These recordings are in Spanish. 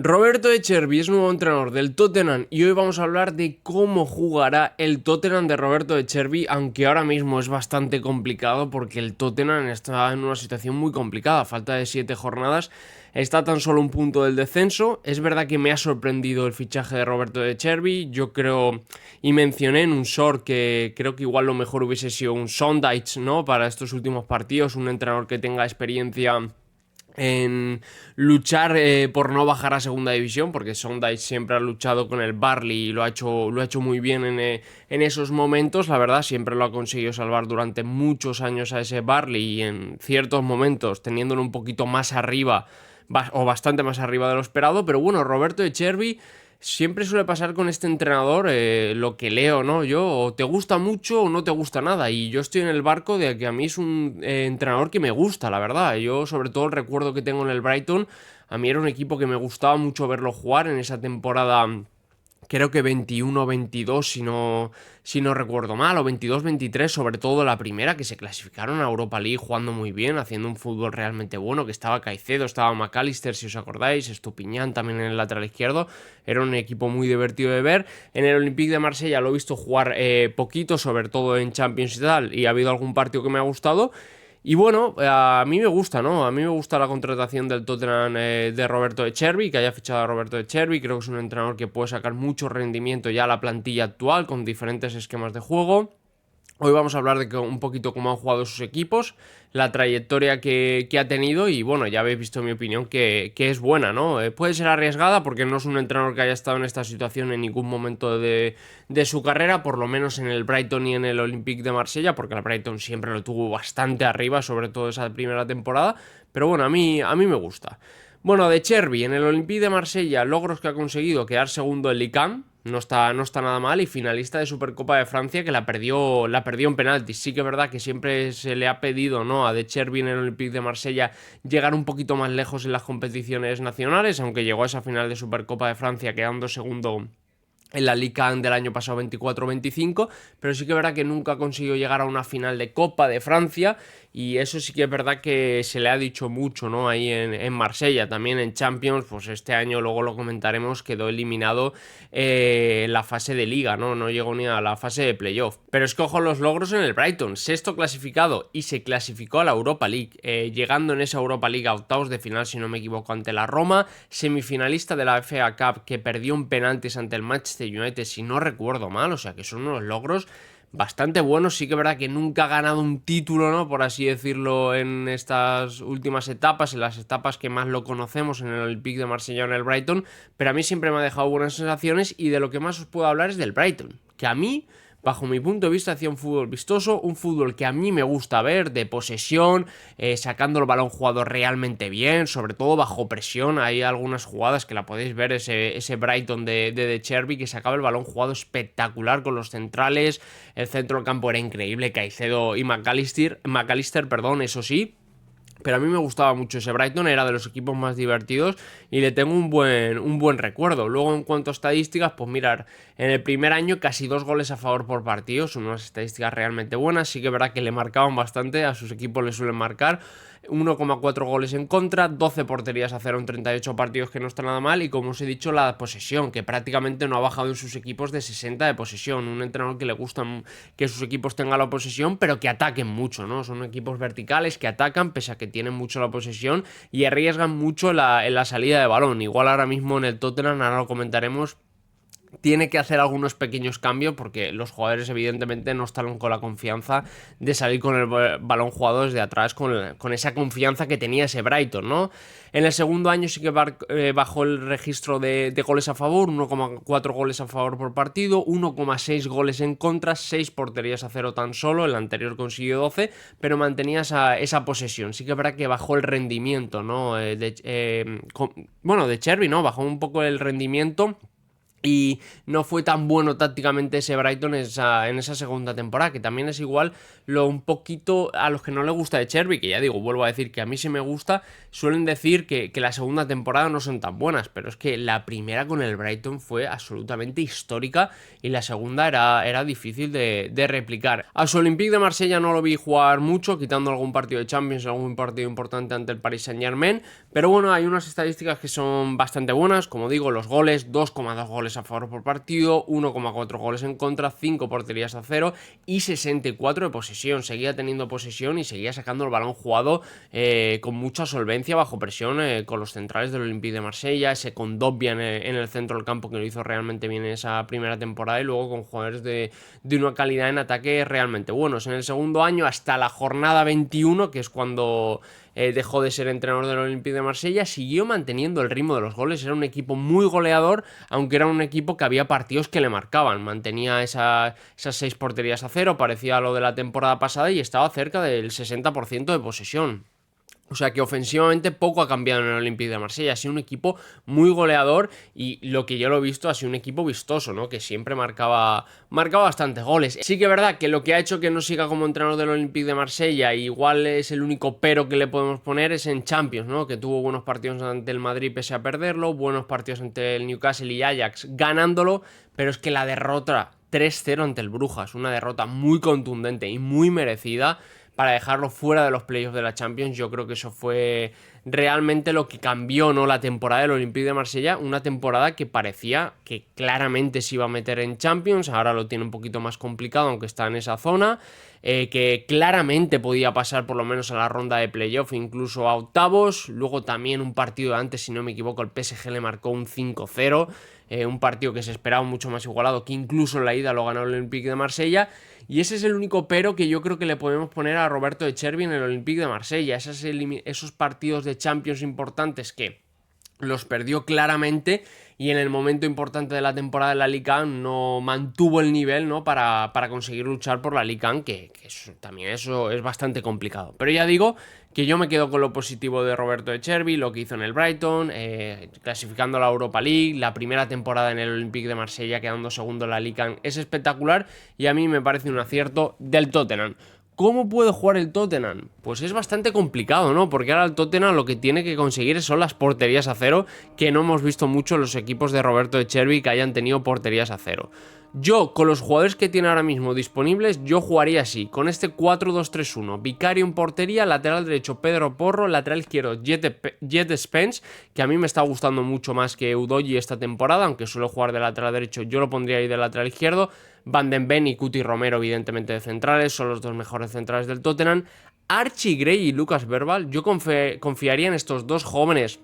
Roberto De Zerbi es nuevo entrenador del Tottenham y hoy vamos a hablar de cómo jugará el Tottenham de Roberto De Zerbi, aunque ahora mismo es bastante complicado porque el Tottenham está en una situación muy complicada. A falta de 7 jornadas, está tan solo un punto del descenso. Es verdad que me ha sorprendido el fichaje de Roberto De Zerbi. Yo creo, y mencioné en un short que creo que igual lo mejor hubiese sido un Sondage, ¿no? Para estos últimos partidos, un entrenador que tenga experiencia en luchar por no bajar a segunda división, porque Sondage siempre ha luchado con el Barley y lo ha hecho muy bien en esos momentos. La verdad, siempre lo ha conseguido salvar durante muchos años a ese Barley, y en ciertos momentos teniéndolo un poquito más arriba o bastante más arriba de lo esperado. Pero bueno, Roberto De Zerbi siempre suele pasar con este entrenador, lo que leo, ¿no? Yo, o te gusta mucho o no te gusta nada. Y yo estoy en el barco de que a mí es un entrenador que me gusta, la verdad. Yo, sobre todo, el recuerdo que tengo en el Brighton, a mí era un equipo que me gustaba mucho verlo jugar en esa temporada. Creo que 21-22, si no recuerdo mal, o 22-23, sobre todo la primera, que se clasificaron a Europa League jugando muy bien, haciendo un fútbol realmente bueno, que estaba Caicedo, estaba McAllister, si os acordáis, Estupiñán también en el lateral izquierdo. Era un equipo muy divertido de ver. En el Olympique de Marsella lo he visto jugar poquito, sobre todo en Champions y tal, y ha habido algún partido que me ha gustado. Y bueno, a mí me gusta, ¿no? A mí me gusta la contratación del Tottenham de Roberto De Zerbi, que haya fichado a Roberto De Zerbi. Creo que es un entrenador que puede sacar mucho rendimiento ya a la plantilla actual con diferentes esquemas de juego. Hoy vamos a hablar de un poquito cómo han jugado sus equipos, la trayectoria que ha tenido, y bueno, ya habéis visto mi opinión que es buena, ¿no? Puede ser arriesgada porque no es un entrenador que haya estado en esta situación en ningún momento de su carrera, por lo menos en el Brighton y en el Olympique de Marsella, porque el Brighton siempre lo tuvo bastante arriba, sobre todo esa primera temporada, pero bueno, a mí me gusta. Bueno, De Zerbi, en el Olympique de Marsella, logros que ha conseguido: quedar segundo en Ligue 1, no está nada mal, y finalista de Supercopa de Francia, que la perdió en penaltis. Sí que es verdad que siempre se le ha pedido, ¿no?, a De Zerbi en el Olympique de Marsella llegar un poquito más lejos en las competiciones nacionales, aunque llegó a esa final de Supercopa de Francia quedando segundo en la Ligue 1 del año pasado 24-25, pero sí que es verdad que nunca ha conseguido llegar a una final de Copa de Francia, y eso sí que es verdad que se le ha dicho mucho, ¿no?, ahí en Marsella. También en Champions, pues este año, luego lo comentaremos, quedó eliminado en la fase de Liga, ¿no? No llegó ni a la fase de playoff. Pero es que ojo los logros en el Brighton: sexto clasificado y se clasificó a la Europa League, llegando en esa Europa League a octavos de final, si no me equivoco, ante la Roma, semifinalista de la FA Cup, que perdió en penaltis ante el Manchester United, si no recuerdo mal. O sea que son unos logros bastante buenos. Sí que es verdad que nunca ha ganado un título, ¿no?, por así decirlo, en estas últimas etapas, en las etapas que más lo conocemos, en el Olympique de Marsella o en el Brighton, pero a mí siempre me ha dejado buenas sensaciones, y de lo que más os puedo hablar es del Brighton, que a mí, bajo mi punto de vista, hacía un fútbol vistoso, un fútbol que a mí me gusta ver, de posesión, sacando el balón jugado realmente bien, sobre todo bajo presión. Hay algunas jugadas que la podéis ver, ese Brighton de Zerbi, que sacaba el balón jugado espectacular con los centrales. El centro del campo era increíble, Caicedo y McAllister, perdón, eso sí. Pero a mí me gustaba mucho ese Brighton, era de los equipos más divertidos y le tengo un buen recuerdo. Luego, en cuanto a estadísticas, pues mirar, en el primer año casi 2 goles a favor por partido, son unas estadísticas realmente buenas. Sí que es verdad que le marcaban bastante, a sus equipos le suelen marcar. 1,4 goles en contra, 12 porterías a cero en 38 partidos, que no está nada mal. Y como os he dicho, la posesión, que prácticamente no ha bajado en sus equipos de 60 de posesión. Un entrenador que le gusta que sus equipos tengan la posesión, pero que ataquen mucho, ¿no? Son equipos verticales que atacan, pese a que tienen mucho la posesión, y arriesgan mucho en la salida de balón. Igual ahora mismo en el Tottenham, ahora lo comentaremos, tiene que hacer algunos pequeños cambios, porque los jugadores evidentemente no están con la confianza de salir con el balón jugado desde atrás, con esa confianza que tenía ese Brighton, ¿no? En el segundo año sí que bajó el registro de goles a favor: 1,4 goles a favor por partido, 1,6 goles en contra, 6 porterías a cero tan solo. El anterior consiguió 12, pero mantenía esa posesión. Sí que es verdad que bajó el rendimiento, ¿no? De Zerbi, ¿no? Bajó un poco el rendimiento y no fue tan bueno tácticamente ese Brighton en esa segunda temporada, que también es igual un poquito a los que no les gusta de Cherby, que ya digo, vuelvo a decir que a mí sí me gusta, suelen decir que la segunda temporada no son tan buenas, pero es que la primera con el Brighton fue absolutamente histórica y la segunda era difícil de replicar. A su Olympique de Marsella no lo vi jugar mucho, quitando algún partido de Champions, algún partido importante ante el Paris Saint-Germain, pero bueno, hay unas estadísticas que son bastante buenas, como digo, los goles, 2,2 goles a favor por partido, 1,4 goles en contra, 5 porterías a 0 y 64 de posesión. Seguía teniendo posesión y seguía sacando el balón jugado con mucha solvencia bajo presión con los centrales del Olympique de Marsella, ese con Dobbia en el centro del campo que lo hizo realmente bien en esa primera temporada y luego con jugadores de una calidad en ataque realmente buenos. En el segundo año hasta la jornada 21, que es cuando dejó de ser entrenador del Olympique de Marsella, siguió manteniendo el ritmo de los goles, era un equipo muy goleador, aunque era un equipo que había partidos que le marcaban, mantenía esas 6 porterías a 0, parecía a lo de la temporada pasada y estaba cerca del 60% de posesión. O sea que ofensivamente poco ha cambiado en el Olympique de Marsella. Ha sido un equipo muy goleador y lo que yo lo he visto ha sido un equipo vistoso, ¿no? Que siempre marcaba bastantes goles. Sí que es verdad que lo que ha hecho que no siga como entrenador del Olympique de Marsella, igual es el único pero que le podemos poner, es en Champions, ¿no? Que tuvo buenos partidos ante el Madrid pese a perderlo, buenos partidos ante el Newcastle y Ajax ganándolo, pero es que la derrota 3-0 ante el Brujas, una derrota muy contundente y muy merecida para dejarlo fuera de los playoffs de la Champions. Yo creo que eso fue realmente lo que cambió, ¿no?, la temporada del Olympique de Marsella, una temporada que parecía que claramente se iba a meter en Champions, ahora lo tiene un poquito más complicado aunque está en esa zona, que claramente podía pasar por lo menos a la ronda de playoff, incluso a octavos. Luego también un partido antes, si no me equivoco, el PSG le marcó un 5-0, un partido que se esperaba mucho más igualado, que incluso en la ida lo ganó el Olympique de Marsella. Y ese es el único pero que yo creo que le podemos poner a Roberto de Chervi en el Olympique de Marsella. Esos partidos de Champions importantes que los perdió claramente y en el momento importante de la temporada de la Liga no mantuvo el nivel, ¿no?, para conseguir luchar por la Liga, que también eso es bastante complicado. Pero ya digo que yo me quedo con lo positivo de Roberto de Chervi, lo que hizo en el Brighton, clasificando a la Europa League, la primera temporada en el Olympique de Marsella quedando segundo en la Liga es espectacular y a mí me parece un acierto del Tottenham. ¿Cómo puede jugar el Tottenham? Pues es bastante complicado, ¿no? Porque ahora el Tottenham lo que tiene que conseguir son las porterías a 0, que no hemos visto mucho en los equipos de Roberto de Chervi que hayan tenido porterías a 0. Yo, con los jugadores que tiene ahora mismo disponibles, yo jugaría así, con este 4-2-3-1. Vicario en portería, lateral derecho Pedro Porro, lateral izquierdo Jet Spence, que a mí me está gustando mucho más que Udogie esta temporada, aunque suelo jugar de lateral derecho, yo lo pondría ahí de lateral izquierdo. Van den Ven y Cuti Romero, evidentemente, de centrales, son los dos mejores centrales del Tottenham. Archie Gray y Lucas Verbal, yo confiaría en estos dos jóvenes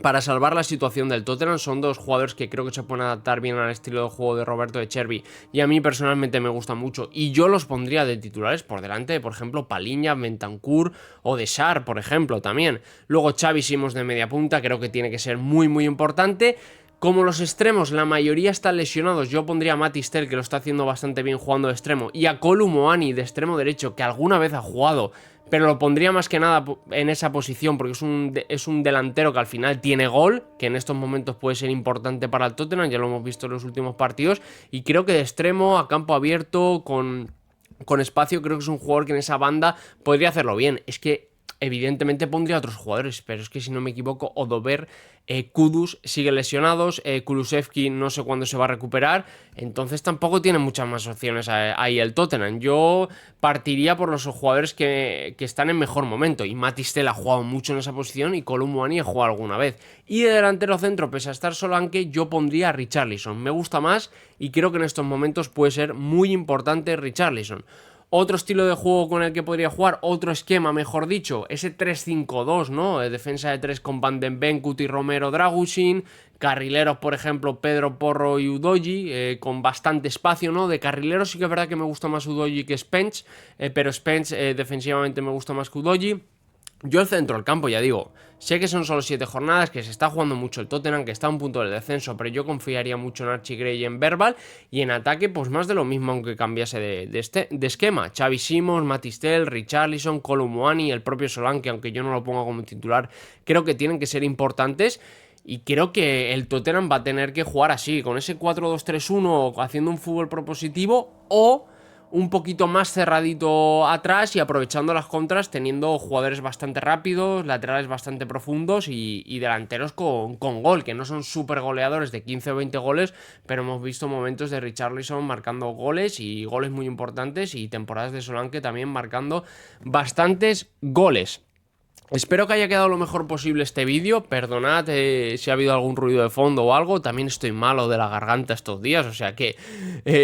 para salvar la situación del Tottenham. Son dos jugadores que creo que se pueden adaptar bien al estilo de juego de Roberto de Chervi y a mí personalmente me gustan mucho y yo los pondría de titulares por delante de, por ejemplo, Paliña, Bentancur o de Sar, por ejemplo, también. Luego Xavi Simons de media punta, creo que tiene que ser muy muy importante. Como los extremos, la mayoría están lesionados, yo pondría a Matis Tel, que lo está haciendo bastante bien jugando de extremo, y a Kolu Muani de extremo derecho, que alguna vez ha jugado, pero lo pondría más que nada en esa posición, porque es un delantero que al final tiene gol, que en estos momentos puede ser importante para el Tottenham, ya lo hemos visto en los últimos partidos, y creo que de extremo, a campo abierto, con espacio, creo que es un jugador que en esa banda podría hacerlo bien. Es que evidentemente pondría a otros jugadores, pero es que si no me equivoco, Odober, Kudus sigue lesionados, Kulusevski no sé cuándo se va a recuperar, entonces tampoco tiene muchas más opciones ahí el Tottenham. Yo partiría por los jugadores que están en mejor momento, y Matis Tel ha jugado mucho en esa posición y Kolu Muani ha jugado alguna vez. Y de delantero centro, pese a estar Solanke, yo pondría a Richarlison, me gusta más y creo que en estos momentos puede ser muy importante Richarlison. Otro estilo de juego con el que podría jugar, otro esquema, mejor dicho, ese 3-5-2, ¿no? Defensa de 3 con Van den Ven, Cuti Romero, Dragusin, carrileros, por ejemplo, Pedro Porro y Udogie, con bastante espacio, ¿no? De carrileros sí que es verdad que me gusta más Udogie que Spence, pero Spence defensivamente me gusta más que Udogie. Yo el centro del campo, ya digo, sé que son solo 7 jornadas, que se está jugando mucho el Tottenham, que está a un punto del descenso, pero yo confiaría mucho en Archie Gray y en Verbal, y en ataque pues más de lo mismo aunque cambiase de esquema. Xavi Simons, Matis Tel, Richarlison, Kolu Muani, el propio Solanke, aunque yo no lo pongo como titular, creo que tienen que ser importantes. Y creo que el Tottenham va a tener que jugar así, con ese 4-2-3-1, haciendo un fútbol propositivo, o un poquito más cerradito atrás y aprovechando las contras, teniendo jugadores bastante rápidos, laterales bastante profundos y delanteros con gol, que no son súper goleadores de 15 o 20 goles, pero hemos visto momentos de Richarlison marcando goles y goles muy importantes, y temporadas de Solanke también marcando bastantes goles. Espero que haya quedado lo mejor posible este vídeo. Perdonad si ha habido algún ruido de fondo o algo. También estoy malo de la garganta estos días, o sea que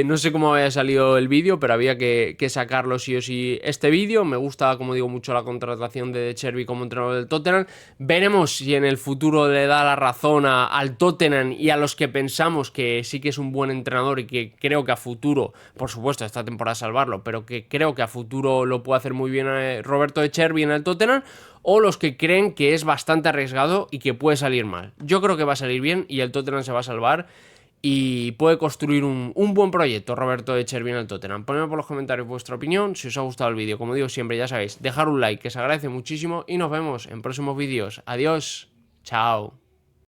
no sé cómo había salido el vídeo, pero había que sacarlo sí o sí este vídeo. Me gusta, como digo, mucho la contratación de Chervi como entrenador del Tottenham. Veremos si en el futuro le da la razón al Tottenham y a los que pensamos que sí que es un buen entrenador y que creo que a futuro, por supuesto, esta temporada salvarlo, pero que creo que a futuro lo puede hacer muy bien Roberto De Chervi en el Tottenham, o los que creen que es bastante arriesgado y que puede salir mal. Yo creo que va a salir bien y el Tottenham se va a salvar y puede construir un buen proyecto Roberto De Chervi en el Tottenham. Ponedme por los comentarios vuestra opinión, si os ha gustado el vídeo. Como digo siempre, ya sabéis, dejar un like, que se agradece muchísimo, y nos vemos en próximos vídeos. Adiós, chao.